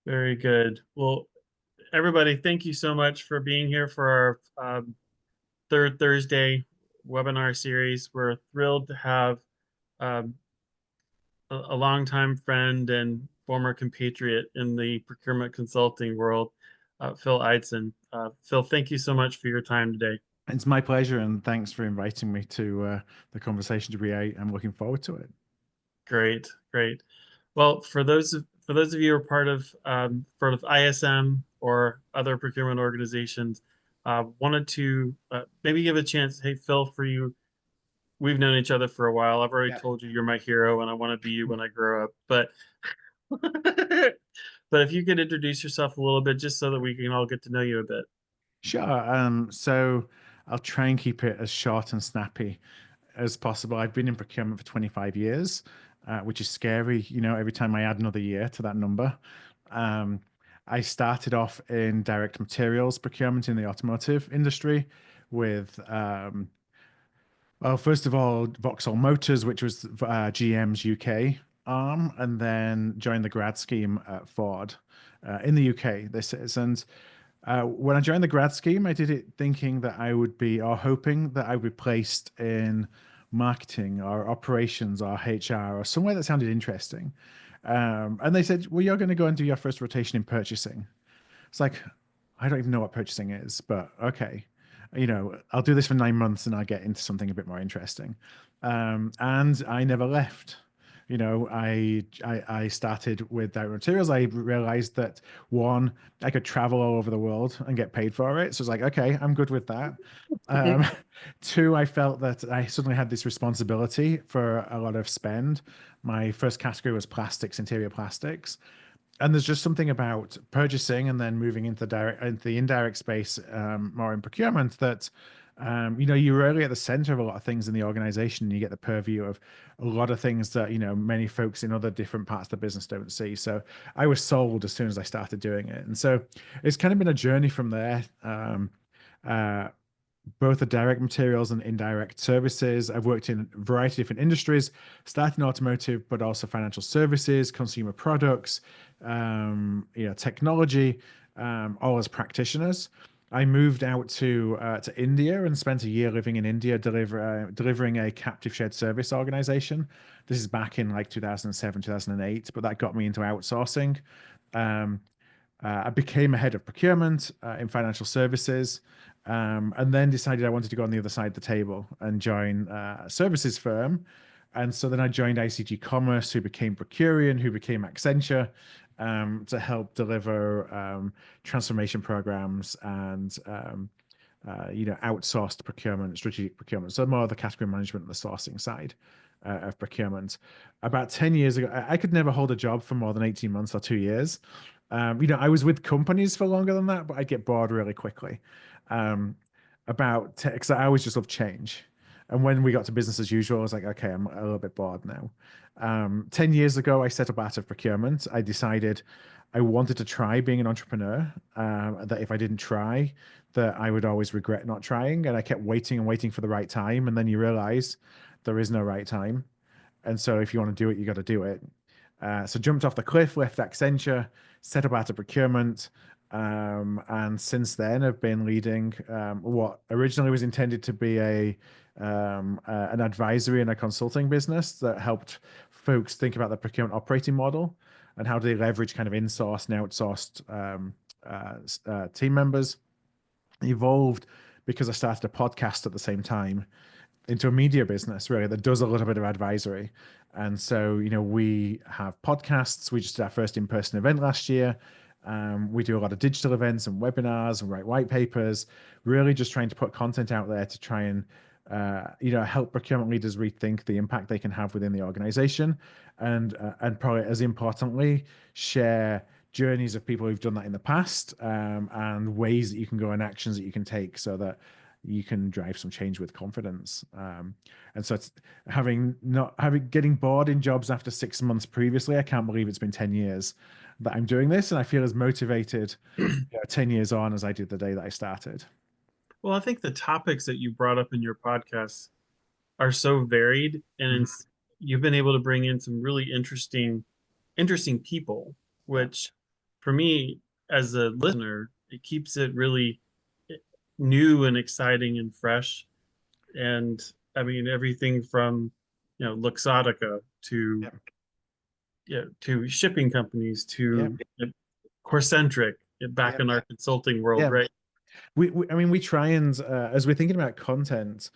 Very good. Well, everybody, thank you so much for being here for our third Thursday webinar series. We're thrilled to have um, a longtime friend and former compatriot in the procurement consulting world, Phil Ideson. Phil, thank you so much for your time today. It's my pleasure, and thanks for inviting me to the conversation to create. I'm looking forward to it. Great, great. Well, for those of you who are part of ISM or other procurement organizations, wanted to maybe give a chance. Hey, Phil, for you, we've known each other for a while. I've already Yeah. told you you're my hero, and I want to be you when I grow up. But but if you could introduce yourself a little bit, just so that we can all get to know you a bit. Sure. So I'll try and keep it as short and snappy as possible. I've been in procurement for 25 years, which is scary, every time I add another year to that number. Um, I started off in direct materials procurement in the automotive industry with well, first of all, Vauxhall Motors, which was GM's UK arm, and then joined the grad scheme at Ford in the UK. This is, and when I joined the grad scheme, I did it thinking that I would be, or hoping that I would be placed in marketing or operations or HR or somewhere that sounded interesting. And they said, well, you're going to go and do your first rotation in purchasing. It's like, I don't even know what purchasing is, but okay. I'll do this for 9 months and I'll get into something a bit more interesting. And I never left. I started with direct materials. I realized that one, I could travel all over the world and get paid for it. So it's like, okay, I'm good with that. Um, two, I felt that I suddenly had this responsibility for a lot of spend. My first category was plastics, interior plastics, and there's just something about purchasing and then moving into the indirect space, more in procurement, that you're really at the center of a lot of things in the organization, and you get the purview of a lot of things that many folks in other different parts of the business don't see. So I was sold as soon as I started doing it, and so it's kind of been a journey from there. Uh, Both the direct materials and indirect services. I've worked in a variety of different industries, starting in automotive, but also financial services, consumer products, technology, all as practitioners. I moved out to India and spent a year living in India, delivering a captive shared service organization. This is back in like 2007, 2008, but that got me into outsourcing. Um, I became a head of procurement in financial services, and then decided I wanted to go on the other side of the table and join a services firm. And so then I joined ICG Commerce, who became Procurian, who became Accenture, to help deliver transformation programs and outsourced procurement, strategic procurement. So more of the category management and the sourcing side of procurement. About 10 years ago, I could never hold a job for more than 18 months or 2 years. I was with companies for longer than that, but I'd get bored really quickly. Um, because I always just love change. And when we got to business as usual, I was like, okay, I'm a little bit bored now. 10 years ago, I set up Art of Procurement. I decided I wanted to try being an entrepreneur, that if I didn't try, that I would always regret not trying. And I kept waiting and waiting for the right time. And then you realize there is no right time. And so if you want to do it, you got to do it. So jumped off the cliff, left Accenture, set up Art of Procurement, and since then I've been leading what originally was intended to be an advisory and a consulting business that helped folks think about the procurement operating model and how do they leverage kind of insourced and outsourced team members. Evolved because I started a podcast at the same time into a media business really that does a little bit of advisory. And so, we have podcasts. We just did our first in-person event last year. We do a lot of digital events and webinars and write white papers, really just trying to put content out there to try and, help procurement leaders rethink the impact they can have within the organization. And probably as importantly, share journeys of people who've done that in the past, and ways that you can go and actions that you can take so that you can drive some change with confidence. And so it's getting bored in jobs after 6 months previously. I can't believe it's been 10 years that I'm doing this. And I feel as motivated 10 years on as I did the day that I started. Well, I think the topics that you brought up in your podcast are so varied, and Mhm. you've been able to bring in some really interesting people, Yeah. which for me as a listener, it keeps it really new and exciting and fresh. And I mean, everything from, Luxottica to, Yep. to shipping companies Yep. to Corcentric back Yep. in our consulting world, Yeah. right? I mean, we try and, as we're thinking about content,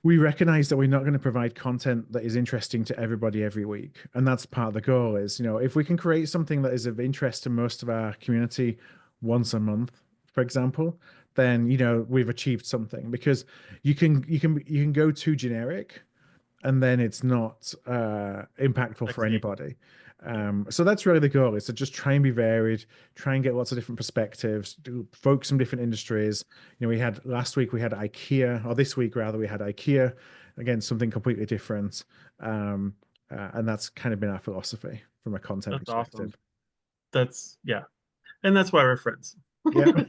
we recognize that we're not going to provide content that is interesting to everybody every week. And that's part of the goal is, if we can create something that is of interest to most of our community once a month, for example, then, we've achieved something because you can go too generic and then it's not impactful for Sexy. anybody. Yeah. So that's really the goal is to just try and be varied, try and get lots of different perspectives, focus from different industries. We had last week we had IKEA, or this week rather we had IKEA, again something completely different, and that's kind of been our philosophy from a content That's awesome. perspective. Yeah. And that's why we're friends. Yeah.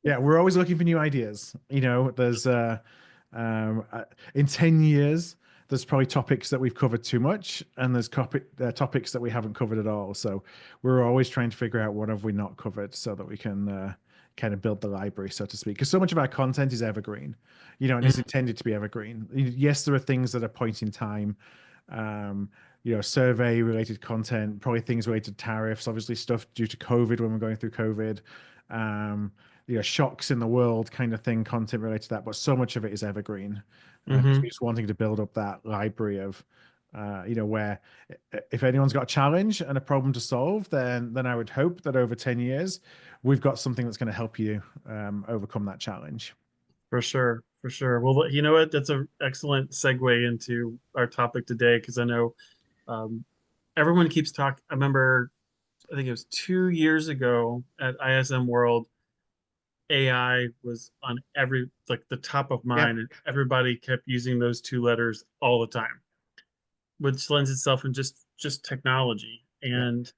Yeah, we're always looking for new ideas. There's in 10 years, there's probably topics that we've covered too much, and there's topics that we haven't covered at all. So we're always trying to figure out what have we not covered so that we can kind of build the library, so to speak. Because so much of our content is evergreen, and is Mhm. intended to be evergreen. Yes, there are things that are point in time, um, survey related content, probably things related to tariffs, obviously stuff due to COVID when we're going through COVID. Um, shocks in the world kind of thing, content related to that, but so much of it is evergreen because we're Mhm. just wanting to build up that library of, where if anyone's got a challenge and a problem to solve, then I would hope that over 10 years, we've got something that's going to help you overcome that challenge. For sure. For sure. Well, you know what? That's an excellent segue into our topic today because I know um, everyone keeps talking. I remember, I think it was 2 years ago at ISM World, AI was on like the top of Yeah, mind, and everybody kept using those two letters all the time, which lends itself in just technology. yeah, And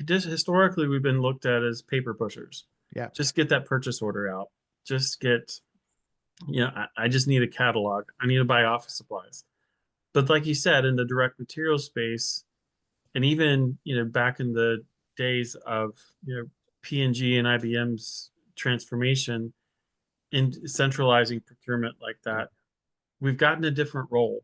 just historically, we've been looked at as paper pushers. yeah, Just get that purchase order out. Just get, I just need a catalog. I need to buy office supplies. But like you said, in the direct material space, and even, back in the days of, P&G and IBM's transformation in centralizing procurement like yeah. that, we've gotten a different role.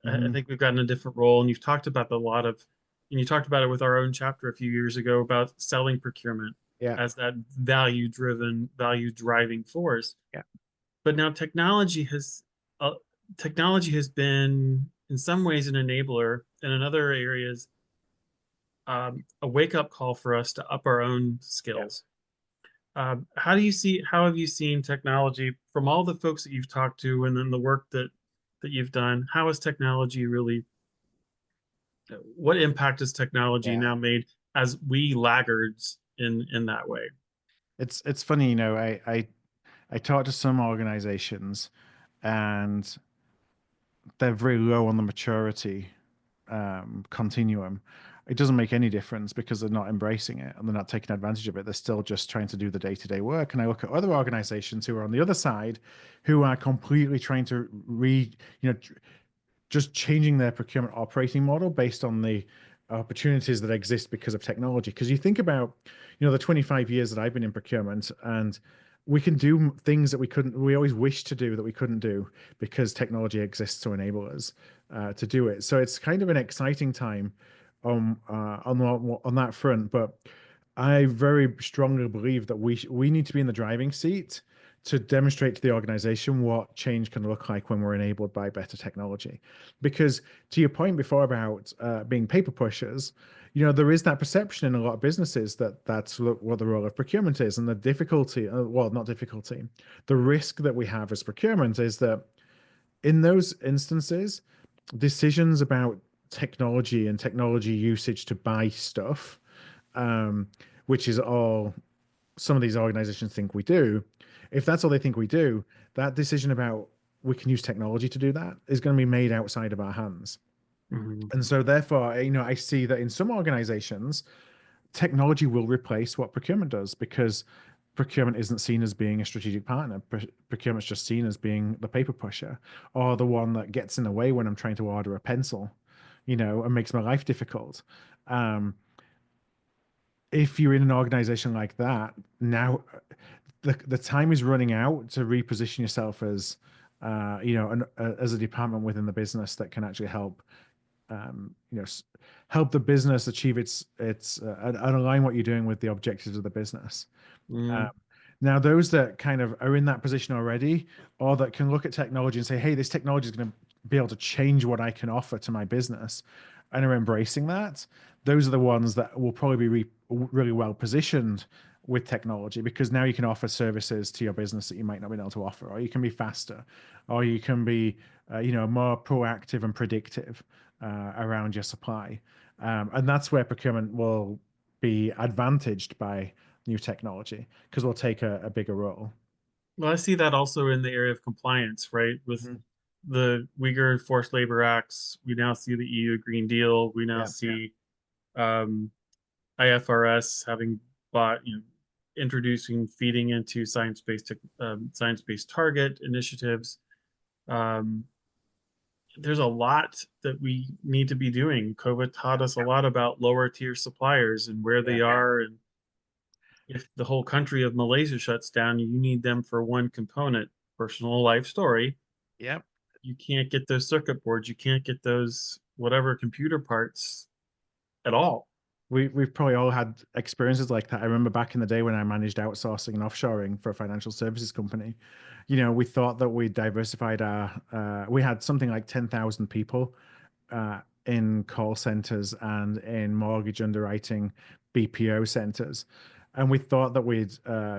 I Hmm. think we've gotten a different role, and you've talked about and you talked about it with our own chapter a few years ago about selling procurement Yeah, as that value-driven, value-driving force. yeah. But now uh, technology has been in some ways an enabler, and in other areas, a wake-up call for us to up our own Yeah. skills. How have you seen technology from all the folks that you've talked to and then the work that you've done? How has technology really, what impact has technology Yeah. now made as we laggards in that way? It's funny, I talk to some organizations and they're very low on the maturity continuum. It doesn't make any difference because they're not embracing it and they're not taking advantage of it. They're still just trying to do the day-to-day work. And I look at other organizations who are on the other side, who are completely trying to just changing their procurement operating model based on the opportunities that exist because of technology. Because you think about, the 25 years that I've been in procurement, and we can do things that we always wished to do that we couldn't do because technology exists to enable us to do it. So it's kind of an exciting time on that front. But I very strongly believe that we need to be in the driving seat to demonstrate to the organization what change can look like when we're enabled by better technology. Because to your point before about being paper pushers, there is that perception in a lot of businesses that that's what the role of procurement is, and the difficulty, well, not difficulty, the risk that we have as procurement is that in those instances, decisions about technology and technology usage to buy stuff, um, which is all some of these organizations think we do, if that's all they think we do, that decision about we can use technology to do that is going to be made outside of our hands. Mhm. And so therefore, I see that in some organizations, technology will replace what procurement does because procurement isn't seen as being a strategic partner. Procurement's just seen as being the paper pusher or the one that gets in the way when I'm trying to order a pencil, and makes my life difficult. Um, if you're in an organization like that, now the time is running out to reposition yourself as as a department within the business that can actually help help the business achieve and align what you're doing with the objectives of the business. Um, Mm. Now, those that kind of are in that position already, or that can look at technology and say, "Hey, this technology is going to be able to change what I can offer to my business," and are embracing that, those are the ones that will probably be really well positioned with technology, because now you can offer services to your business that you might not be able to offer, or you can be faster, or you can be, more proactive and predictive around your supply, and that's where procurement will be advantaged by new technology, because we'll take a bigger role. Well, I see that also in the area of compliance, right? With Mhm. the Uyghur Forced Labor Acts, we now see the EU Green Deal. We now Yeah. see um, IFRS having bought, introducing feeding into science-based target initiatives. Um, there's a lot that we need to be doing. COVID taught us a lot about lower tier suppliers and where Yeah. they are. And if the whole country of Malaysia shuts down, you need them for one component, personal life story. Yep. You can't get those circuit boards. You can't get those whatever computer parts at all. We've probably all had experiences like that. I remember back in the day when I managed outsourcing and offshoring for a financial services company. We thought that we diversified we had something like 10,000 people in call centers and in mortgage underwriting BPO centers. And we thought that we'd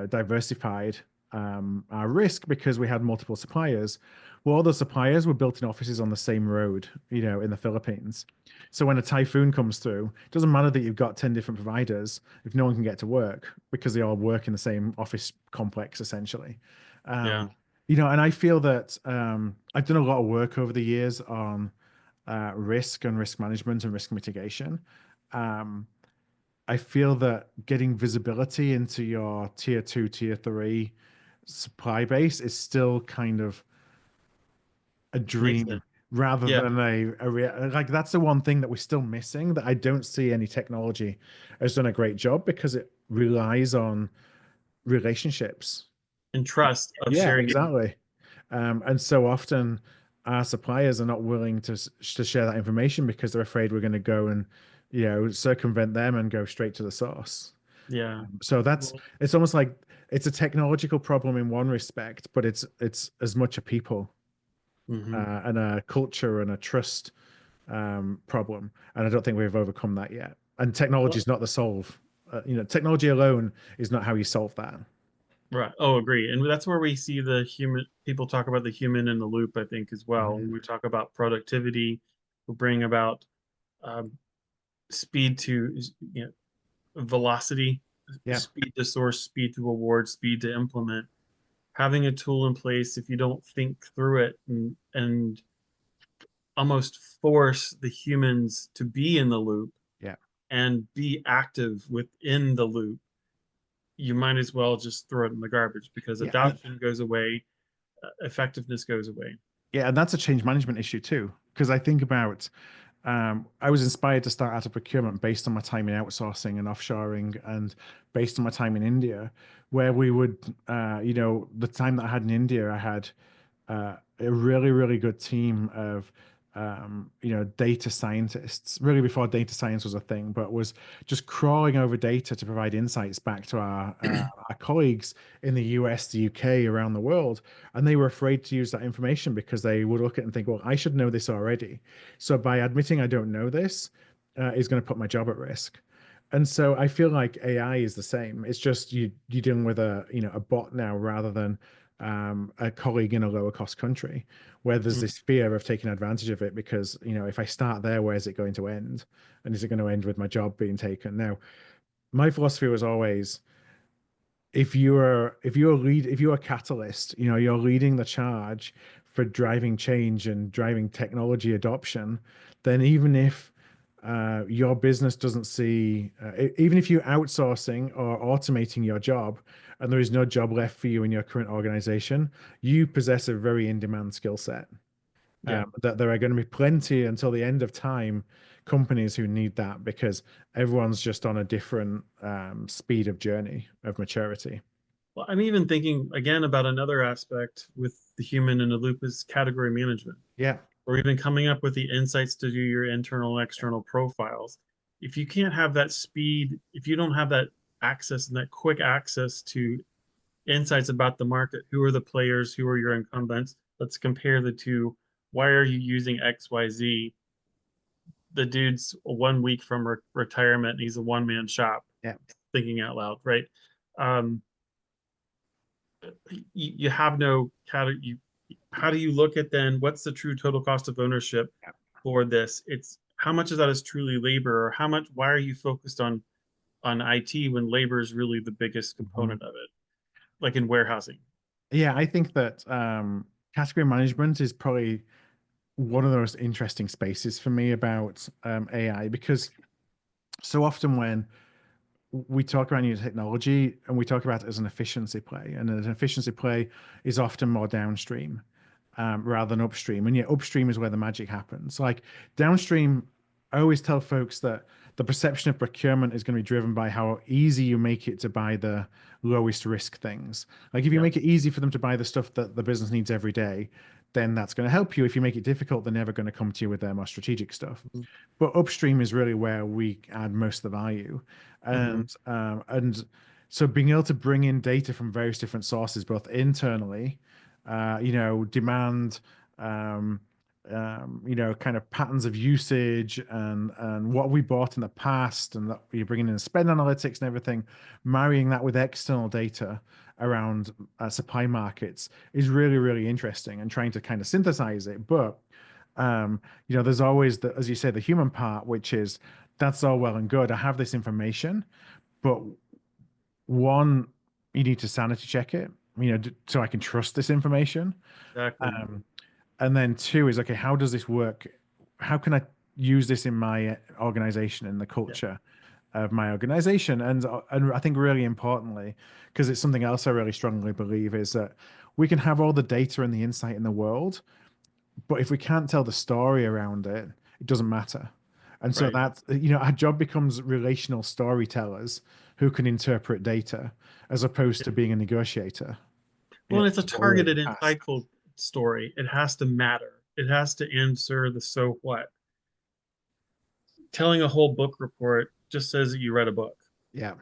diversified our risk because we had multiple suppliers. Well, all the suppliers were built in offices on the same road, in the Philippines. So when a typhoon comes through, it doesn't matter that you've got 10 different providers if no one can get to work, because they all work in the same office complex, essentially. Yeah. And I feel that I've done a lot of work over the years on risk and risk management and risk mitigation. Um, I feel that getting visibility into your tier two, tier three supply base is still kind of a dream Nascent. rather Yeah. than like that's the one thing that we're still missing, that I don't see any technology has done a great job, because it relies on relationships. And trust of Yeah, sharing it. exactly. And so often our suppliers are not willing to share that information because they're afraid we're going to go and circumvent them and go straight to the source. Yeah. So Well, it's almost like it's a technological problem in one respect, but it's as much a people mhm. and a culture and a trust problem. And I don't think we've overcome that yet. And technology Well, is not the solve. Technology alone is not how you solve that. right. Oh, agree. And that's where we see the human people talk about the human in the loop, I think, as well. Mhm. When we talk about productivity, we bring about um, speed to velocity, Yeah, speed to source, speed to award, speed to implement. Having a tool in place, if you don't think through it and almost force the humans to be in the loop yeah, and be active within the loop, you might as well just throw it in the garbage because yeah. adoption goes away, effectiveness goes away. Yeah, and that's a change management issue too. Because I think about, I was inspired to start out of procurement based on my time in outsourcing and offshoring, and based on my time in India, where we would, the time that I had in India, I had a really, really good team of, data scientists, really before data science was a thing, but was just crawling over data to provide insights back to our colleagues in the US, the UK, around the world. And they were afraid to use that information because they would look at it and think, well, I should know this already. So by admitting I don't know this, is going to put my job at risk. And so I feel like AI is the same. It's just you're dealing with a bot now, rather than a colleague in a lower cost country, where there's Mm. this fear of taking advantage of it, because if I start there, where's it going to end? And is it going to end with my job being taken? Now, my philosophy was always, if you're a catalyst, you're leading the charge for driving change and driving technology adoption, then even if your business doesn't see, even if you're outsourcing or automating your job and there is no job left for you in your current organization, you possess a very in-demand skill set. Yeah. That there are going to be plenty until the end of time companies who need that because everyone's just on a different speed of journey of maturity. Well, I'm even thinking again about another aspect with the human in the loop is category management, Yeah. or even coming up with the insights to do your internal and external profiles. If you can't have that speed, if you don't have that access and that quick access to insights about the market, who are the players, who are your incumbents, let's compare the two. Why are you using XYZ? The dude's 1 week from retirement and he's a one-man shop, Yeah. thinking out loud, right? Um, you have no you how do you look at then what's the true total cost of ownership for this? It's how much of that is truly labor, or how much, why are you focused on IT when labor is really the biggest Mhm. component of it, like in warehousing? Yeah, I think that category management is probably one of the most interesting spaces for me about AI because so often when we talk about new technology and we talk about it as an efficiency play, and an efficiency play is often more downstream rather than upstream. And yet, upstream is where the magic happens. Like downstream, I always tell folks that the perception of procurement is going to be driven by how easy you make it to buy the lowest risk things. Like if you Yeah. make it easy for them to buy the stuff that the business needs every day, then that's going to help you. If you make it difficult, they're never going to come to you with their more strategic stuff. Mhm. But upstream is really where we add most of the value, Mhm. and so being able to bring in data from various different sources, both internally, demand, um, kind of patterns of usage and what we bought in the past, and that you're bringing in spend analytics and everything, marrying that with external data around supply markets is really, really interesting and trying to kind of synthesize it. But there's always the, as you say, the human part, which is that's all well and good. I have this information, but one, you need to sanity check it, so I can trust this information. Exactly. Um, and then two is, okay, how does this work? How can I use this in my organization and the Yeah. culture of my organization? And I think really importantly, because it's something else I really strongly believe is that we can have all the data and the insight in the world, but if we can't tell the story around it, it doesn't matter. And so Right. that, our job becomes relational storytellers who can interpret data as opposed to Yeah. being a negotiator. Well, Yeah, and it's a what we were in targeted, the past. insightful story. It has to matter. It has to answer the so what. Telling a whole book report just says that you read a book. Yeah.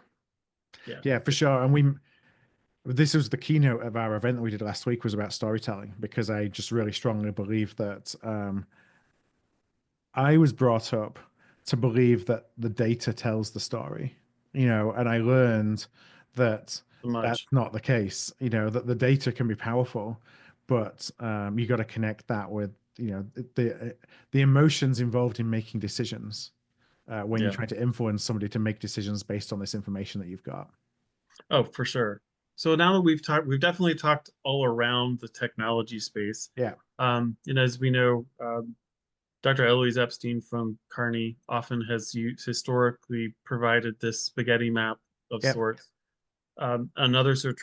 Yeah. Yeah, for sure. And this was the keynote of our event that we did last week was about storytelling because I just really strongly believe that I was brought up to believe that the data tells the story, and I learned that So that's much. not the case, that the data can be powerful, but you got to connect that with, the emotions involved in making decisions when you're Yeah. trying to influence somebody to make decisions based on this information that you've got. Oh, for sure. So now that we've definitely talked all around the technology space. Yeah. As we know, Dr. Eloise Epstein from Carney often has historically provided this spaghetti map of Yep. sorts. And others have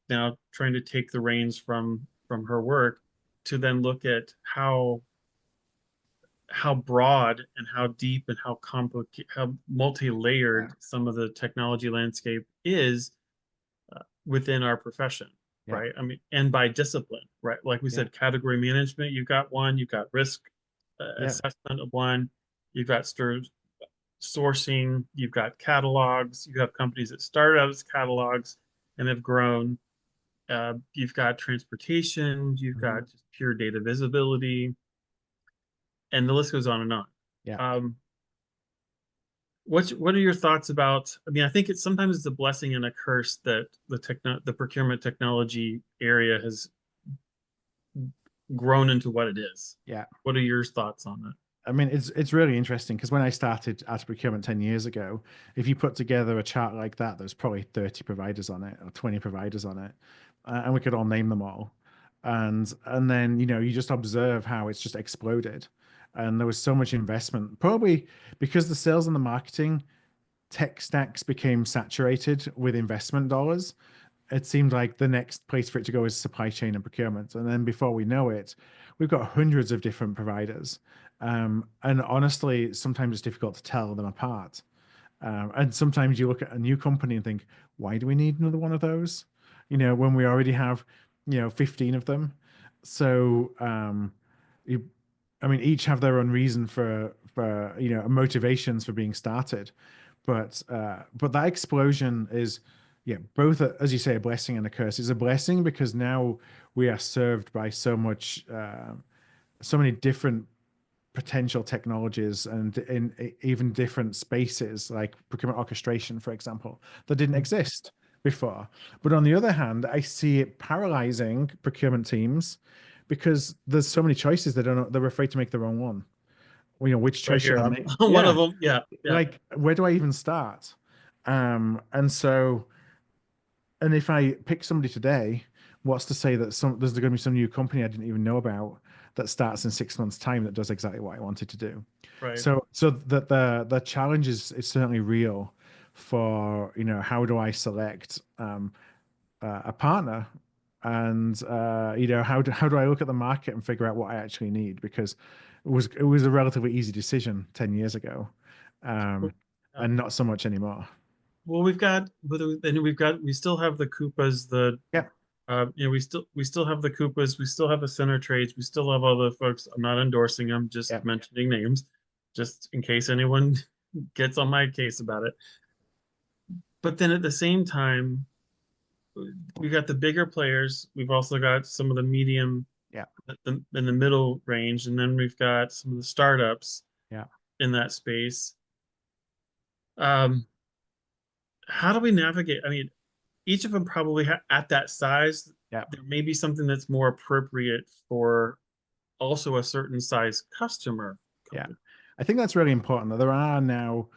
now trying to take the reins from her work to then look at how broad and how deep and how complicated, how Yeah. multi-layered some of the technology landscape is within our profession, Yeah. right? I mean, and by discipline, right? Like we Yeah. said, category management, you've got one, you've got risk Yeah. assessment of one, you've got sourcing, you've got catalogs, you have companies that started out as catalogs and have grown. You've got transportation, you've Mhm. got just pure data visibility, and the list goes on and on. Yeah. Um, what are your thoughts about? I mean, I think it's sometimes it's a blessing and a curse that the procurement technology area has grown into what it is. Yeah. What are your thoughts on that? I mean, it's really interesting because when I started at procurement 10 years ago, if you put together a chart like that, there's probably 30 providers on it or 20 providers on it, and we could all name them all. And then, you just observe how it's just exploded. And there was so much investment, probably because the sales and the marketing tech stacks became saturated with investment dollars. It seemed like the next place for it to go is supply chain and procurement. And then before we know it, we've got hundreds of different providers. And honestly, sometimes it's difficult to tell them apart. And sometimes you look at a new company and think, why do we need another one of those? When we already have, 15 of them. So, you, I mean, each have their own reason for motivations for being started. But that explosion is, yeah, both as you say, a blessing and a curse. It's a blessing because now we are served by so many different potential technologies and in even different spaces like procurement orchestration, for example, that didn't Mhm. exist before. But on the other hand, I see it paralyzing procurement teams because there's so many choices they're afraid to make the wrong one. Which Right choice should here, I I'm make? one of Yeah, them. Yeah, yeah, like where do I even start? And so and if I pick somebody today, what's to say that there's going to be some new company I didn't even know about that starts in 6 months' time that does exactly what I wanted to do? right. So that the challenge is certainly real for, how do I select a partner, and how do I look at the market and figure out what I actually need? Because it was a relatively easy decision 10 years ago, um, Yeah. and not so much anymore. Well, we still have the Koopas, Yep, we still have the Koopas, we still have the center trades, we still have all the folks. I'm not endorsing them, just yep, mentioning names, just in case anyone gets on my case about it. But then at the same time, we've got the bigger players. We've also got some of the medium yep, in the middle range, and then we've got some of the startups yep, in that space. Um, how do we navigate? I mean, each of them probably at that size, yep. there may be something that's more appropriate for also a certain size customer Yeah, company. I think that's really important. That there are now,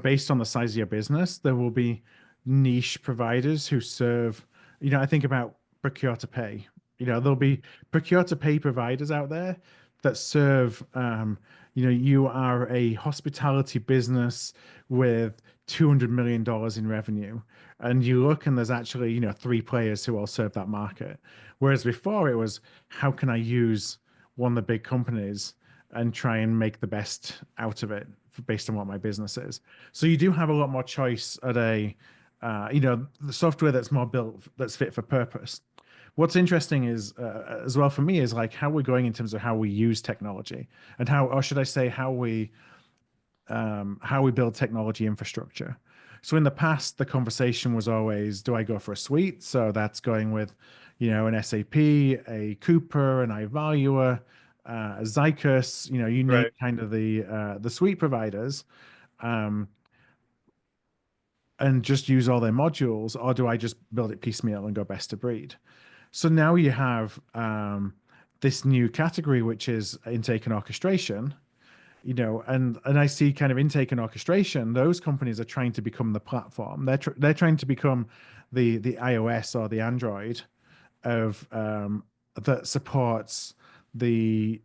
based on the size of your business, there will be niche providers who serve. I think about procure to pay. There'll be procure to pay providers out there that serve. You are a hospitality business with $200 million in revenue, and you look and there's actually, three players who all serve that market. Whereas before it was, how can I use one of the big companies and try and make the best out of it based on what my business is. So you do have a lot more choice at the software that's more built, that's fit for purpose. What's interesting is, as well for me, is like how we're going in terms of how we use technology and or should I say, how we build technology infrastructure. So in the past, the conversation was always, do I go for a suite? So that's going with, an SAP, a Cooper, an iValua, a Zycus, you name Right. kind of the suite providers, um, and just use all their modules, or do I just build it piecemeal and go best of breed? So now you have this new category, which is intake and orchestration, and I see kind of intake and orchestration. Those companies are trying to become the platform. They're trying to become the iOS or the Android of that supports the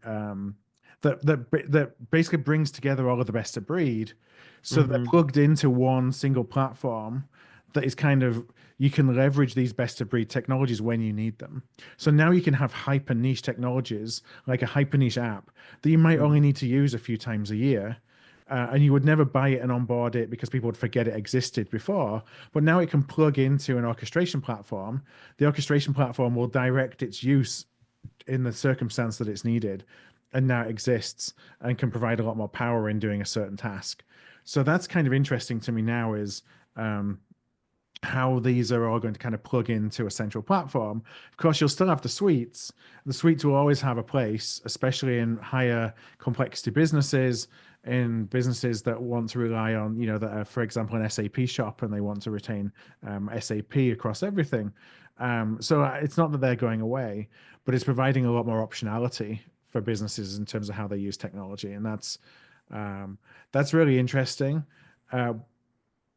that basically brings together all of the best of breed, so they're Hmm. plugged into one single platform that is kind of, you can leverage these best of breed technologies when you need them. So now you can have hyper niche technologies like a hyper niche app that you might only need to use a few times a year. And you would never buy it and onboard it because people would forget it existed before. But now it can plug into an orchestration platform. The orchestration platform will direct its use in the circumstance that it's needed, and now it exists and can provide a lot more power in doing a certain task. So that's kind of interesting to me now is um, how these are all going to kind of plug into a central platform. Of course, you'll still have the suites. The suites will always have a place, especially in higher complexity businesses, in businesses that want to rely on, that are, for example, an SAP shop and they want to retain SAP across everything. So it's not that they're going away, but it's providing a lot more optionality for businesses in terms of how they use technology, and um, that's really interesting. Uh,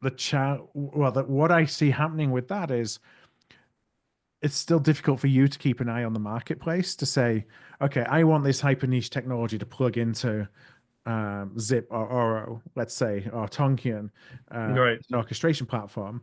what I see happening with that is it's still difficult for you to keep an eye on the marketplace to say, okay, I want this hyper niche technology to plug into Zip or Oro, let's say, or Tonkian, Right. an orchestration platform.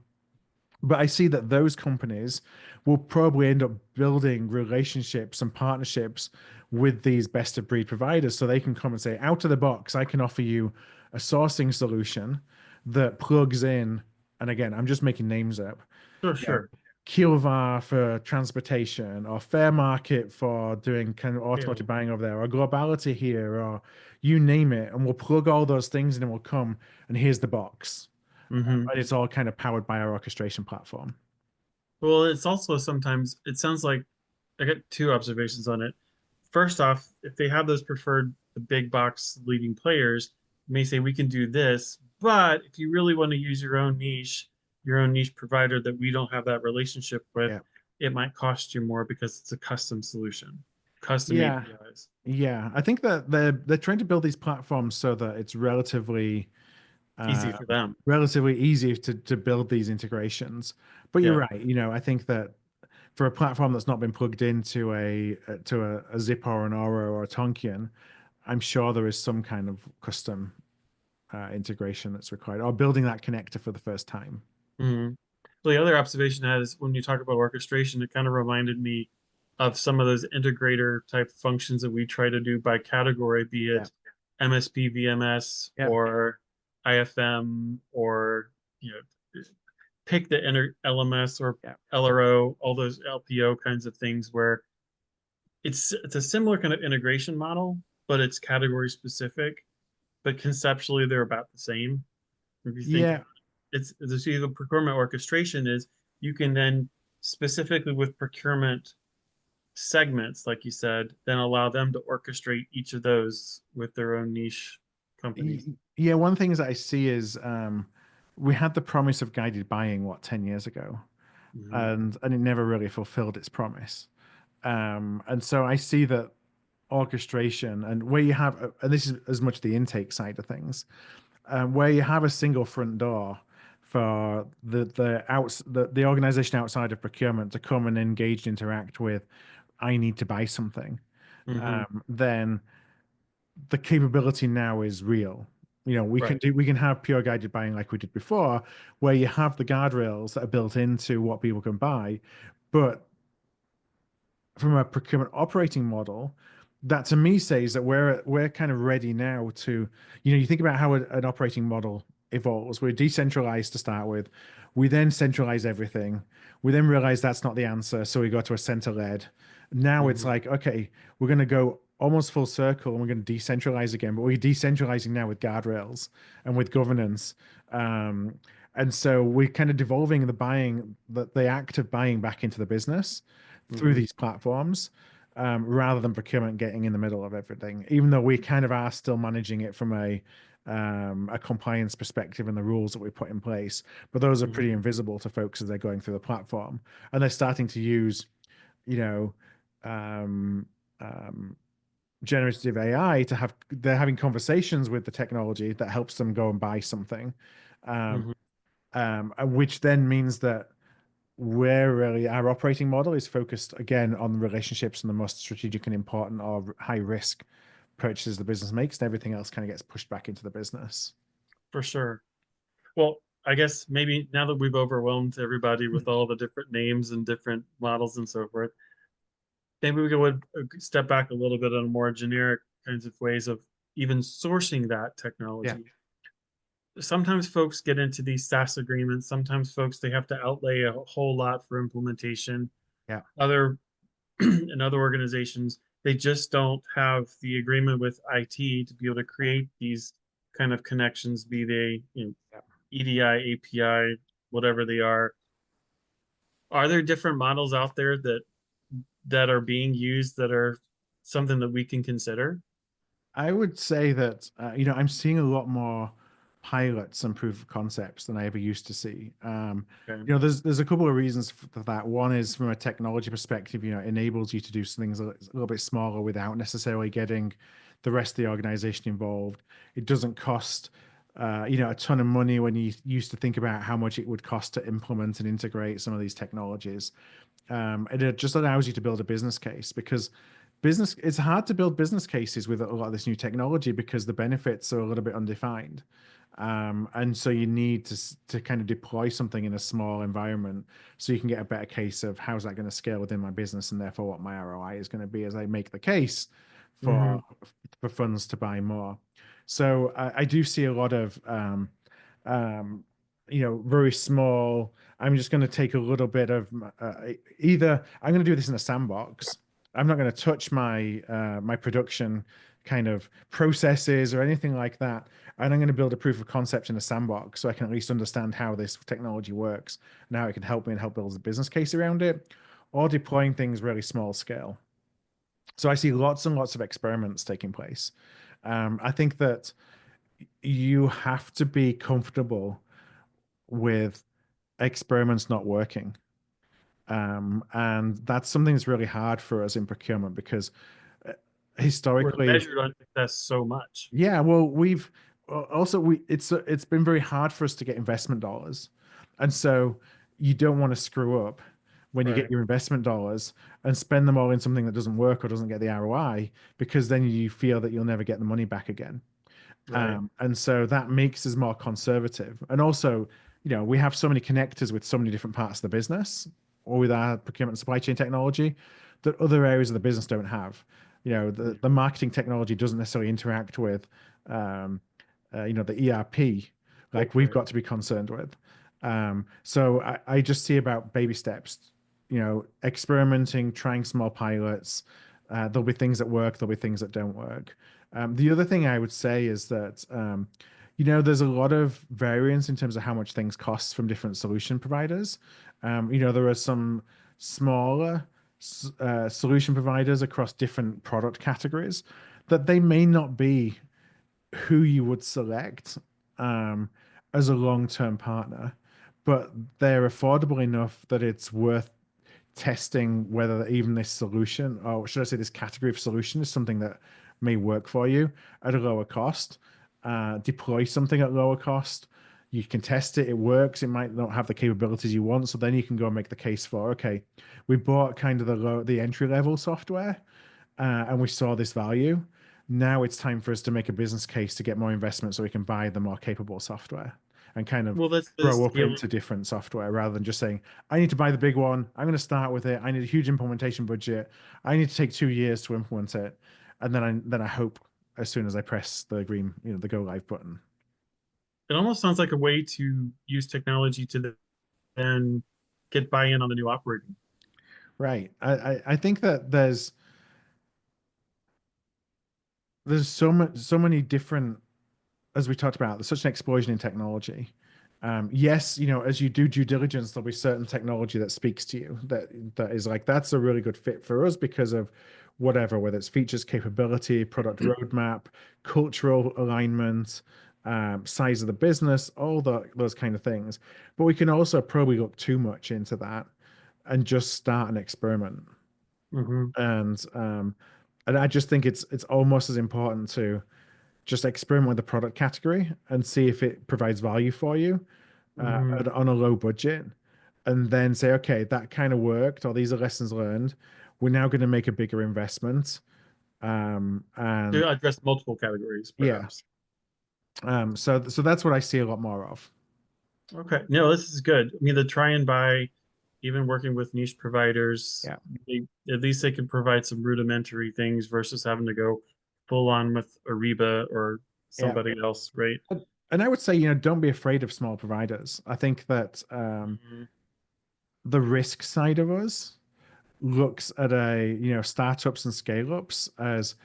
But I see that those companies will probably end up building relationships and partnerships with these best of breed providers so they can come and say, out of the box, I can offer you a sourcing solution that plugs in. And again, I'm just making names up. Sure, You know, sure. Kilvar for transportation, or Fair Market for doing kind of automotive Scale. buying over there, or Globality here, or you name it, and we'll plug all those things in and we'll come and here's the box. Hmm. And it's all kind of powered by our orchestration platform. Well, it's also sometimes it sounds like I got two observations on it. First off, if they have those preferred the big box leading players, they may say we can do this, but if you really want to use your own niche provider that we don't have that relationship with, Yeah. it might cost you more because it's a custom solution, custom Yeah. APIs. Yeah. I think that they're trying to build these platforms so that it's Easy uh for them. relatively easy to build these integrations. But you're Yeah. right, I think that for a platform that's not been plugged into a Zip or an Oro or a Tonkian, I'm sure there is some kind of custom integration that's required, or building that connector for the first time. Mhm. Well, the other observation I had is when you talk about orchestration, it kind of reminded me of some of those integrator type functions that we try to do by category, be Yeah, it MSP, VMS, yeah, or IFM, or you know, pick the inner LMS or yeah, LRO, all those LPO kinds of things where it's a similar kind of integration model, but it's category specific, but conceptually they're about the same. If you think yeah. it's the procurement orchestration is you can then specifically with procurement segments, like you said, then allow them to orchestrate each of those with their own niche companies. Yeah, one thing that I see is we had the promise of guided buying, what, 10 years ago, Hmm. and it never really fulfilled its promise. And so I see that orchestration and where you have, and this is as much the intake side of things, where you have a single front door for the organization outside of procurement to come and engage, interact with, I need to buy something, Hmm. then the capability now is real. Right. We can have pure guided buying like we did before, where you have the guardrails that are built into what people can buy, but from a procurement operating model, that to me says that we're kind of ready now to, you think about how an operating model evolves. We're decentralized to start with. We then centralize everything. We then realize that's not the answer, so we go to a center led. Now it's Hmm. like, okay, we're going to go almost full circle and we're going to decentralize again, but we're decentralizing now with guardrails and with governance. Um, and so we're kind of devolving the act of buying back into the business through Hmm. these platforms, rather than procurement getting in the middle of everything, even though we kind of are still managing it from a compliance perspective and the rules that we put in place. But those are pretty Hmm. invisible to folks as they're going through the platform. And they're starting to use, you know, um, um, generative AI they're having conversations with the technology that helps them go and buy something. Um, Hmm. which then means that where really our operating model is focused again on the relationships and the most strategic and important or high risk purchases the business makes, and everything else kind of gets pushed back into the business. For sure. Well, I guess maybe now that we've overwhelmed everybody with all the different names and different models and so forth, maybe we would step back a little bit on more generic kinds of ways of even sourcing that Yeah, technology. Sometimes folks get into these SaaS agreements. Sometimes folks they have to outlay a whole lot for implementation. yeah, Other in other organizations, they just don't have the agreement with IT to be able to create these kind of connections, be they yeah. EDI, API, whatever they are. Are there different models out there that are being used that are something that we can consider? I would say that I'm seeing a lot more pilots and proof of concepts than I ever used to see. Okay. There's a couple of reasons for that. One is from a technology perspective, it enables you to do things a little bit smaller without necessarily getting the rest of the organization involved. It doesn't cost a ton of money when you used to think about how much it would cost to implement and integrate some of these technologies. And it just allows you to build a business case because business, it's hard to build business cases with a lot of this new technology because the benefits are a little bit undefined. And so you need to kind of deploy something in a small environment so you can get a better case of how's that going to scale within my business and therefore what my ROI is going to be as I make the case Hmm. for funds to buy more. So I do see a lot of um, very small. I'm just going to take a little bit of either I'm going to do this in a sandbox. I'm not going to touch my production kind of processes or anything like that. And I'm going to build a proof of concept in a sandbox so I can at least understand how this technology works and how it can help me and help build a business case around it, or deploying things really small scale. So I see lots and lots of experiments taking place. I think that you have to be comfortable with experiments not working. And that's something that's really hard for us in procurement because uh, We're historically, measured on success so much. yeah, well, we've also we it's been very hard for us to get investment dollars, and so you don't want to screw up when you get Right. your investment dollars and spend them all in something that doesn't work or doesn't get the ROI because then you feel that you'll never get the money back again. Right. And so that makes us more conservative. And also, we have so many connectors with so many different parts of the business or with our procurement and supply chain technology that other areas of the business don't have. The marketing technology doesn't necessarily interact with, the ERP like we've Right. got to be concerned with. So I just see about baby steps, experimenting, trying small pilots. There'll be things that work, there'll be things that don't work. The other thing I would say is that, there's a lot of variance in terms of how much things cost from different solution providers. There are some smaller solution providers across different product categories that they may not be who you would select um, as a long-term partner, but they're affordable enough that it's worth testing whether even this solution, or should I say this category of solution, is something that may work for you at a lower cost. Deploy something at lower cost. You can test it, it works. It might not have the capabilities you want. So then you can go and make the case for, okay, we bought kind of the entry level software and we saw this value. Now it's time for us to make a business case to get more investment so we can buy the more capable software and kind of Well, that's the grow up into scaling. different software rather than just saying, I need to buy the big one. I'm going to start with it. I need a huge implementation budget. I need to take 2 years to implement it. And then I hope as soon as I press the green, the go live button. It almost sounds like a way to use technology to then get buy-in on the new operating. Right. I think that there's so many different, as we talked about, there's such an explosion in technology. Yes, as you do due diligence, there'll be certain technology that speaks to you that is like that's a really good fit for us because of whatever, whether it's features, capability, product roadmap, cultural alignment, size of the business, all those kind of things. But we can also probably look too much into that and just start an experiment. Hmm. And I just think it's almost as important to just experiment with the product category and see if it provides value for you Hmm. on a low budget, and then say, okay, that kind of worked, or these are lessons learned. We're now going to make a bigger investment. And To address multiple categories, yeah, perhaps. so that's what I see a lot more of. Okay. No, this is good. I mean, the try and buy, even working with niche providers, Yeah, at least they can provide some rudimentary things versus having to go full on with Ariba or yeah. somebody else, right? And I would say, don't be afraid of small providers. I think that Mhm. the risk side of us looks at startups and scale ups as,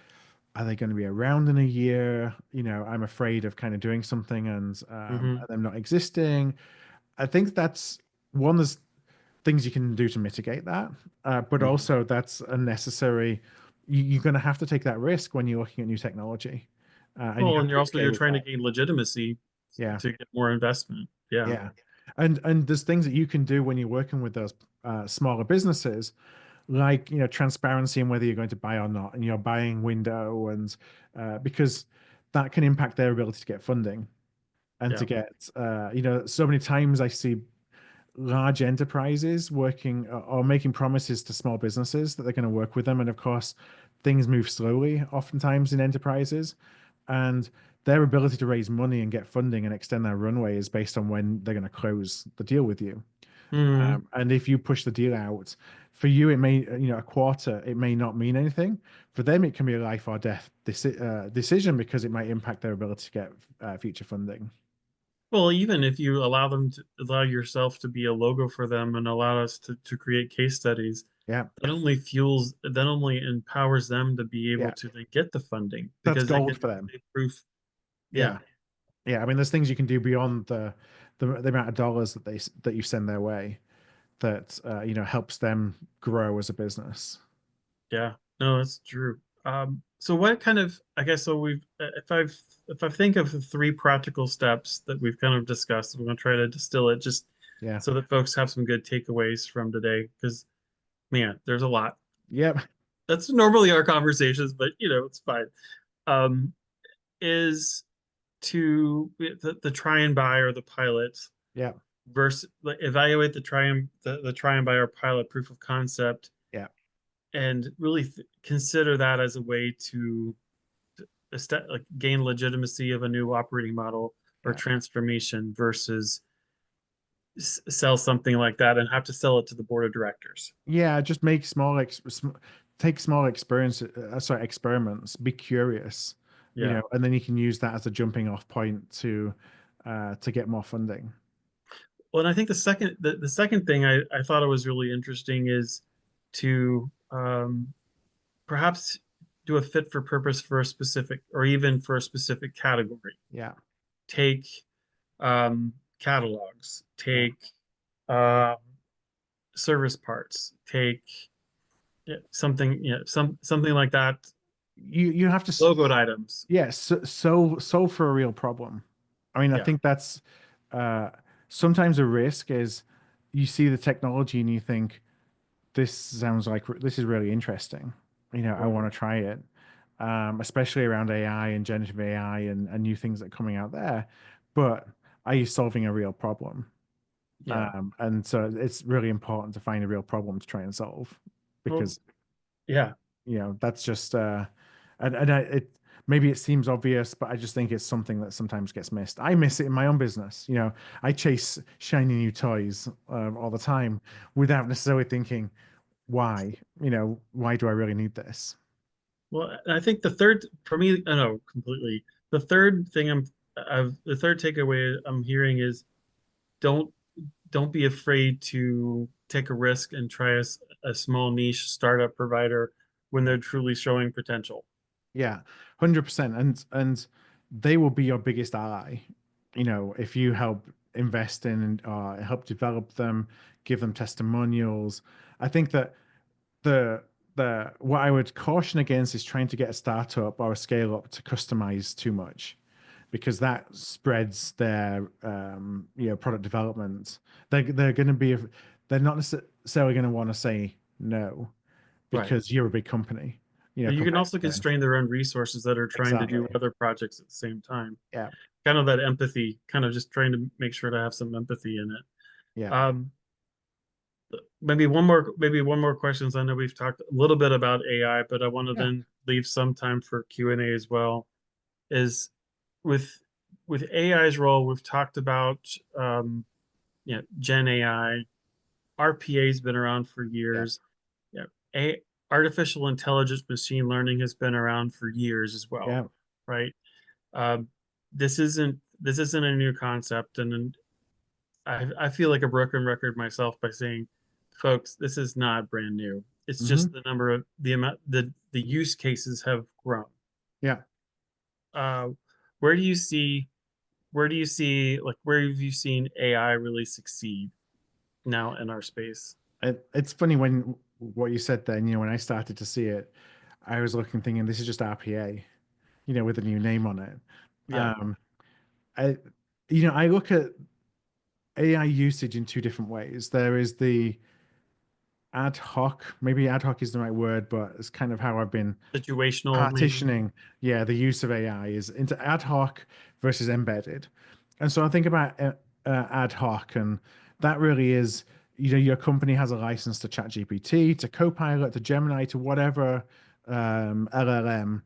are they going to be around in a year? I'm afraid of kind of doing something Hmm. and them not existing. I think that's one, there's things you can do to mitigate that, but Hmm. also that's a necessary. You're going to have to take that risk when you're looking at new technology, and you Well, have and to be you're okay with trying to that. gain legitimacy Yeah, to get more investment. Yeah. yeah, and there's things that you can do when you're working with those smaller businesses, like transparency in whether you're going to buy or not, and your buying window, and because that can impact their ability to get funding and to Yeah. get so many times I see large enterprises working or making promises to small businesses that they're going to work with them, and of course things move slowly oftentimes in enterprises, and their ability to raise money and get funding and extend their runway is based on when they're going to close the deal with you. Hmm. And if you push the deal out, for you, it may, a quarter, it may not mean anything. For them, it can be a life or death decision because it might impact their ability to get future funding. Well, even if you allow them to allow yourself to be a logo for them and allow us to create case studies, Yeah. that only empowers them to be able Yeah. to then get the funding That's because they gold can for them. they proof. Yeah. Yeah. Yeah. I mean, there's things you can do beyond the amount of dollars that you send their way that, helps them grow as a business. Yeah, no, that's true. So what kind of, I guess, so we've, if I think of the three practical steps that we've kind of discussed, I'm going to try to distill it just Yeah. so that folks have some good takeaways from today. Because man, there's a lot. Yep. That's normally our conversations, but it's fine. Um, is to the try and buy or the pilot Yep. versus like, evaluate the try and buy or pilot proof of concept Yep. and really consider that as a way to like gain legitimacy of a new operating model or Yep. transformation versus sell something like that and have to sell it to the board of directors. Yeah. Just make take small experiments, be curious, Yeah. and then you can use that as a jumping off point to get more funding. Well, and I think the second thing I thought it was really interesting is to perhaps do a fit for purpose for a specific or even for a specific category. Yeah. Take catalogs, Yeah. take um, service parts, take something, something like that. You have to Logoed items. yes, so for a real problem. I mean, I Yeah, think that's uh sometimes a risk is you see the technology and you think this sounds like this is really interesting. I right. want to try it. Especially around AI and generative AI and new things that are coming out there. But are you solving a real problem? Yeah. And so it's really important to find a real problem to try and solve Well, because yeah. that's just and it maybe it seems obvious, but I just think it's something that sometimes gets missed. I miss it in my own business. I chase shiny new toys all the time without necessarily thinking why. Why do I really need this? Well, I think the third for me, I know completely. The third thing the third takeaway I'm hearing is don't don't be afraid to take a risk and try a small niche startup provider when Yeah, they're truly showing potential. yeah, 100%. And they will be your biggest ally. If you help invest in and help develop them, give them testimonials. I think that the what I would caution against is trying to get a startup or a scale up to customize too much because that spreads their product development. They're going to be they're not necessarily going to want to say no Right. because you're a big company, But you can compared also to them. constrain their own resources that are trying to do Exactly. other projects at the same time. Yeah. Kind of that empathy, kind of just trying to make sure to have some empathy in it. Yeah. Maybe one more questions. I know we've talked a little bit about AI, but I want to Yeah. then leave some time for Q&A as well. Is with with AI's role, we've talked about Gen AI. RPA's been around for Yeah. years. Yeah, artificial intelligence, machine learning has been around for years as well, Yeah. right? Um, this isn't a new concept, and I feel like a broken record myself by saying, folks, this is not brand new. It's Hmm. just the amount the use cases have grown. Yeah. Uh, where do you see where have you seen AI really succeed now in our space? It's funny when what you said then, when I started to see it, I was looking thinking this is just RPA, with a new name on it. Yeah, Um, I, I look at AI usage in two different ways. There is the ad hoc, maybe ad hoc is the right word, but it's kind of how I've been situational maybe. partitioning, yeah, the use of AI is into ad hoc versus embedded. And so I think about ad hoc, and that really is, your company has a license to ChatGPT, to Copilot, to Gemini, to whatever LLM,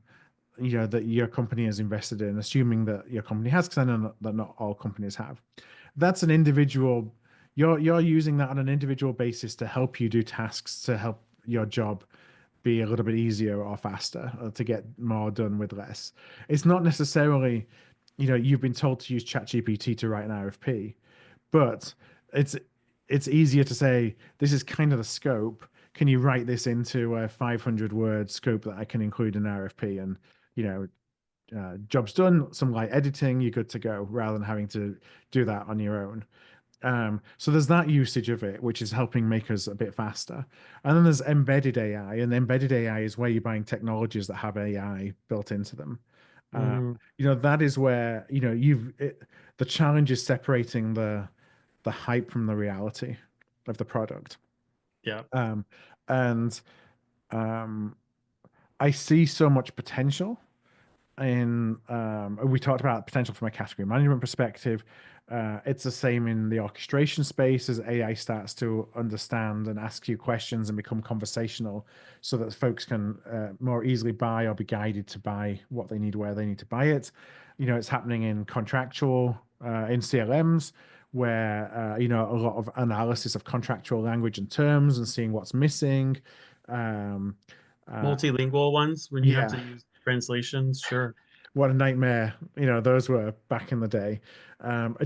that your company has invested in, assuming that your company has, because I know that not all companies have. That's an individual. You're using that on an individual basis to help you do tasks to help your job be a little bit easier or faster, or to get more done with less. It's not necessarily, you've been told to use ChatGPT to write an RFP, but it's it's easier to say this is kind of the scope. Can you write this into a 500 word scope that I can include in an RFP? And you know, job's done. Some light editing, you're good to go, rather than having to do that on your own. So there's that usage of it, which is helping make us a bit faster. And then there's embedded AI, and embedded AI is where you're buying technologies that have AI built into them. Uh, Hmm. that is where the challenge is separating the hype from the reality of the product. Yeah. Um, and um, I see so much potential we talked about potential from a category management perspective. It's the same in the orchestration space as AI starts to understand and ask you questions and become conversational so that folks can more easily buy or be guided to buy what they need where they need to buy it. It's happening in contractual, in CLMs, where a lot of analysis of contractual language and terms and seeing what's missing. Um, uh, Multilingual ones when you have yeah, to use translations. Sure. what a nightmare those were back in the day.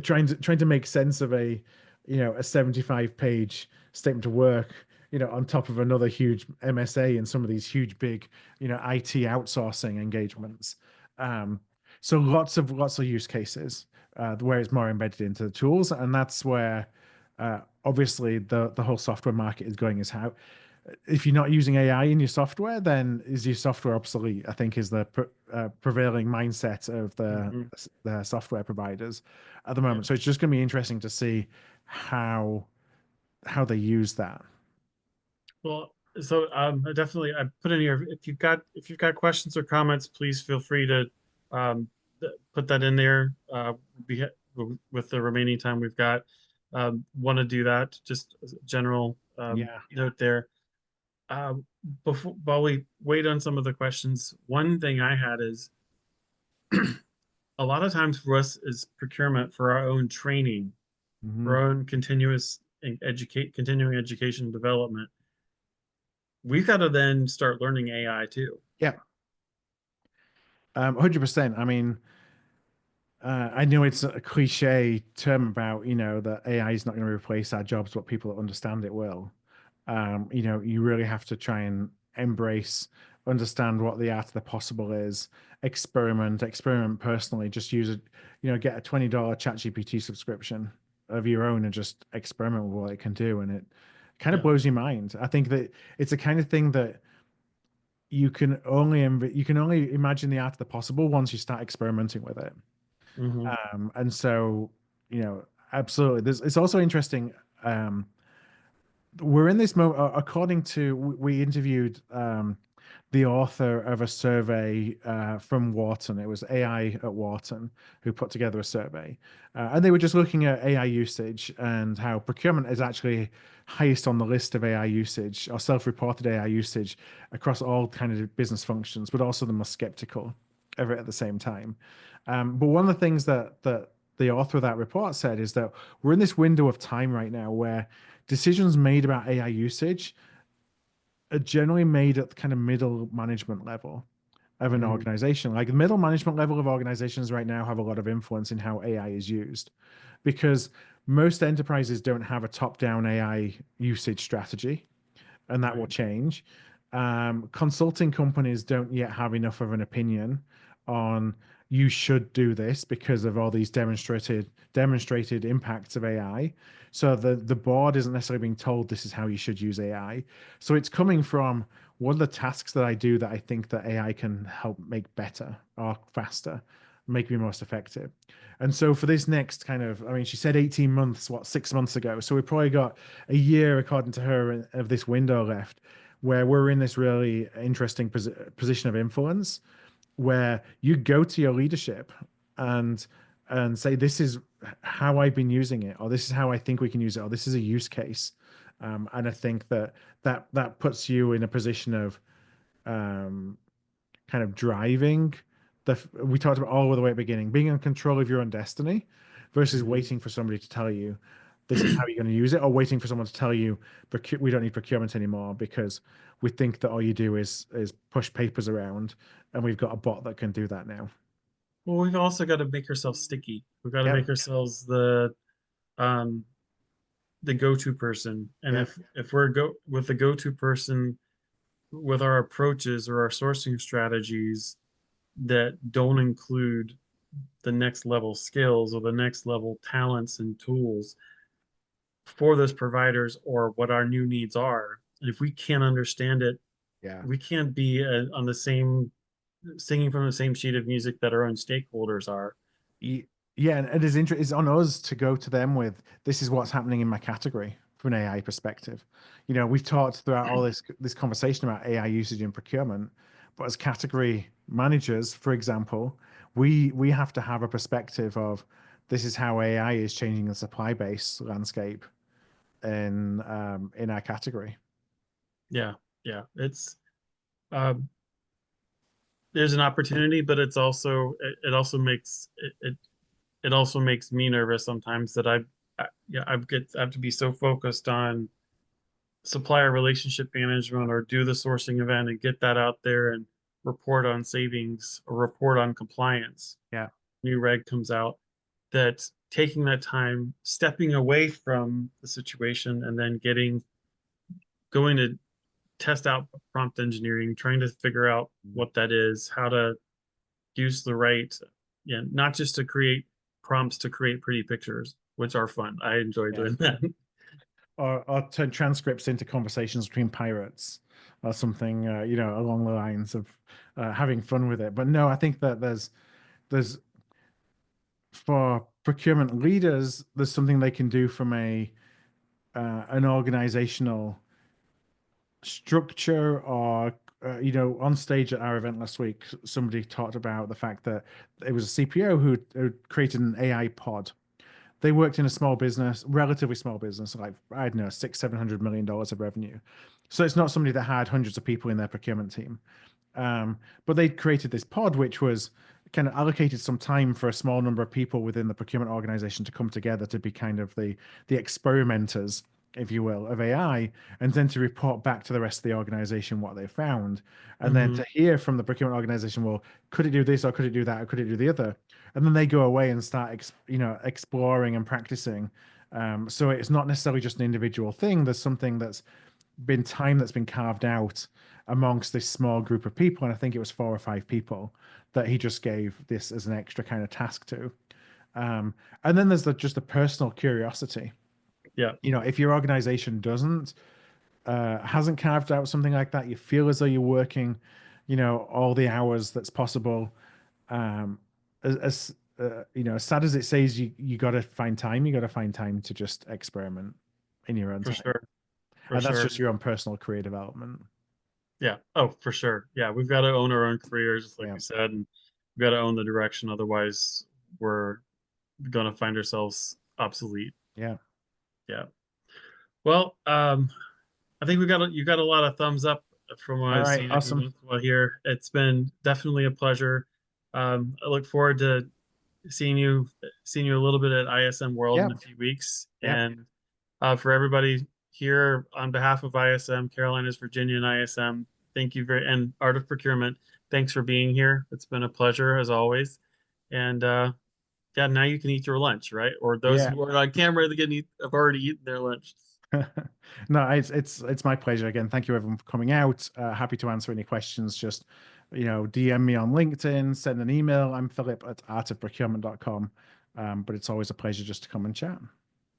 Trying to make sense of a 75 page statement of work, on top of another huge MSA and some of these huge big IT outsourcing engagements. um, so lots of use cases where it's more embedded into the tools, and that's where obviously the whole software market is going, is how if you're not using AI in your software, then is your software obsolete? I think is the prevailing mindset of Hmm. the software providers at the Yeah. moment. So it's just going to be interesting to see how how they use that. Well, so I definitely I put in here if you've got questions or comments, please feel free to put that in there. Be, with the remaining time we've got, want to do that. Just as a general Yeah. note there. Um, Before while we wait on some of the questions, one thing I had is a lot of times for us is procurement for our own training, Hmm. for our own continuing education and development. We've got to then start learning AI too. Yeah. 100%. I mean, I know it's a cliche term about, that AI is not going to replace our jobs, but people that understand it will. You really have to try and embrace, understand what the art of the possible is, experiment personally, just use it, get a $20 ChatGPT subscription of your own and just experiment with what it can do. And it kind of Yeah. blows your mind. I think that it's the kind of thing that you can only imagine the art of the possible once you start experimenting with it. Hmm. And so, absolutely. It's also interesting. We're in this moment, according to, we interviewed the author of a survey from Wharton. It was AI at Wharton who put together a survey. And they were just looking at AI usage and how procurement is actually highest on the list of AI usage or self-reported AI usage across all kind of business functions, but also the most skeptical of it at the same time. But one of the things that the author of that report said is that we're in this window of time right now where decisions made about AI usage are generally made at the kind of middle management level of an Hmm. organization. Like the middle management level of organizations right now have a lot of influence in how AI is used because most enterprises don't have a top-down AI usage strategy, and that will Right. change. Consulting companies don't yet have enough of an opinion on you should do this because of all these demonstrated impacts of AI. So the board isn't necessarily being told this is how you should use AI. So it's coming from what are the tasks that I do that I think that AI can help make better or faster, make me most effective. And so for this next kind of, I mean, she said 18 months, what, 6 months ago. So we probably got a year, according to her, of this window left where we're in this really interesting position of influence where you go to your leadership and say this is how I've been using it, or this is how I think we can use it, or this is a use case. And I think that puts you in a position of um, kind of driving we talked about all the way at the beginning, being in control of your own destiny versus Mhm. waiting for somebody to tell you this is how you're going to use it, or waiting for someone to tell you we don't need procurement anymore because we think that all you do is push papers around, and we've got a bot that can do that now. Well, we've also got to make ourselves sticky. We've got to Yep. make ourselves um, the go-to person. And Yep. if we're go with the go-to person with our approaches or our sourcing strategies that don't include the next level skills or the next level talents and tools for those providers or what our new needs are, if we can't understand it, Yeah. we can't be on the same singing from the same sheet of music that our own stakeholders are. Ye- Yeah, and it is it's on us to go to them with this is what's happening in my category from an AI perspective. We've talked throughout all this conversation about AI usage in procurement, but as category managers, for example, we have to have a perspective of this is how AI is changing the supply base landscape in our category. Yeah, yeah. It's um, there's an opportunity, but it also makes it also makes me nervous sometimes that yeah I have to be so focused on supplier relationship management or do the sourcing event and get that out there and report on savings or report on compliance. Yeah. New reg comes out that taking that time, stepping away from the situation and then going to test out prompt engineering, trying to figure out what that is, how to use the right, yeah, not just to create prompts to create pretty pictures, which are fun. I enjoy Yeah. doing that. Or turn transcripts into conversations between pirates or something, along the lines of having fun with it. But no, I think that there's for procurement leaders, there's something they can do from a an organizational structure or on stage at our event last week, somebody talked about the fact that it was a CPO who created an AI pod. They worked in a small business, relatively small business, like I don't know, $600-700 million of revenue. So it's not somebody that had hundreds of people in their procurement team. But they created this pod, which was kind of allocated some time for a small number of people within the procurement organization to come together to be kind of the experimenters, if you will, of AI, and then to report back to the rest of the organization what they found, and then Hmm. to hear from the procurement organization, well, could it do this or could it do that or could it do the other, and then they go away and start, exploring and practicing. So it's not necessarily just an individual thing. There's something that's been carved out amongst this small group of people, and I think it was 4 or 5 people that he just gave this as an extra kind of task to. Um, and then there's just the personal curiosity. Yeah, If your organization hasn't carved out something like that, you feel as though you're working, all the hours that's possible. Um, as sad as it says, you got to find time. You got to find time to just experiment in your own for time, sure. For and that's sure. just your own personal career development. Yeah. Oh, for sure. Yeah. We've got to own our own careers, just like Yeah. you said, and we've got to own the direction. Otherwise, we're going to find ourselves obsolete. Yeah. Yeah. Well, I think you got a lot of thumbs up from what All I've right. seen every Awesome. once in a while here. It's been definitely a pleasure. I look forward to seeing you seeing you a little bit at ISM World in a Yep. few weeks. Yep. And for everybody here on behalf of ISM, Carolinas, Virginia, and ISM, thank you and Art of Procurement. Thanks for being here. It's been a pleasure as always. And yeah, now you can eat your lunch, right? Or those Yeah. who are on camera, have already eaten their lunch. No, it's my pleasure again. Thank you everyone for coming out. Happy to answer any questions. Just DM me on LinkedIn, send an email. I'm Philip at artofprocurement.com. But it's always a pleasure just to come and chat.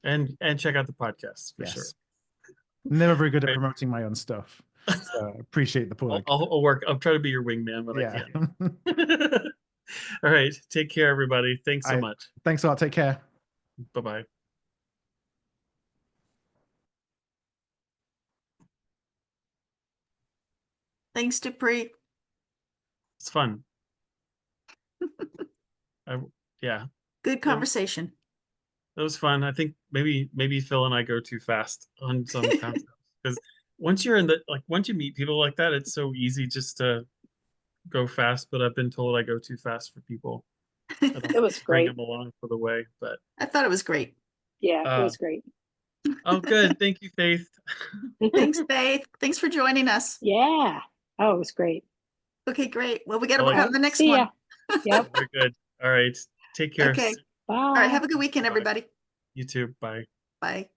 And check out the podcast for sure. Yes. Never very good at Right. promoting my own stuff. So appreciate the plug. I'll work. I'll try to be your wingman when I Yeah. can. All right. Take care, everybody. Thanks so I much. Thanks a lot. Take care. Bye bye. Thanks, Dupre. It's fun. I, yeah, Good it, conversation. it was fun. I think maybe Phil and I go too fast on some concepts because once you're in the once you meet people like that, it's so easy just to go fast. But I've been told I go too fast for people. I don't It was bring great. them along for the way. But I thought it was great. Yeah, it uh, was great. oh, good. Thank you, Faith. Thanks, Faith. Thanks for joining us. Yeah. Oh, it was great. Okay, great. Well, we got to Well, work on the next See ya. one. Yep. Very good. All right. Take care. Okay. All right. Bye. Have a good weekend, Bye-bye. everybody. You too. Bye. Bye.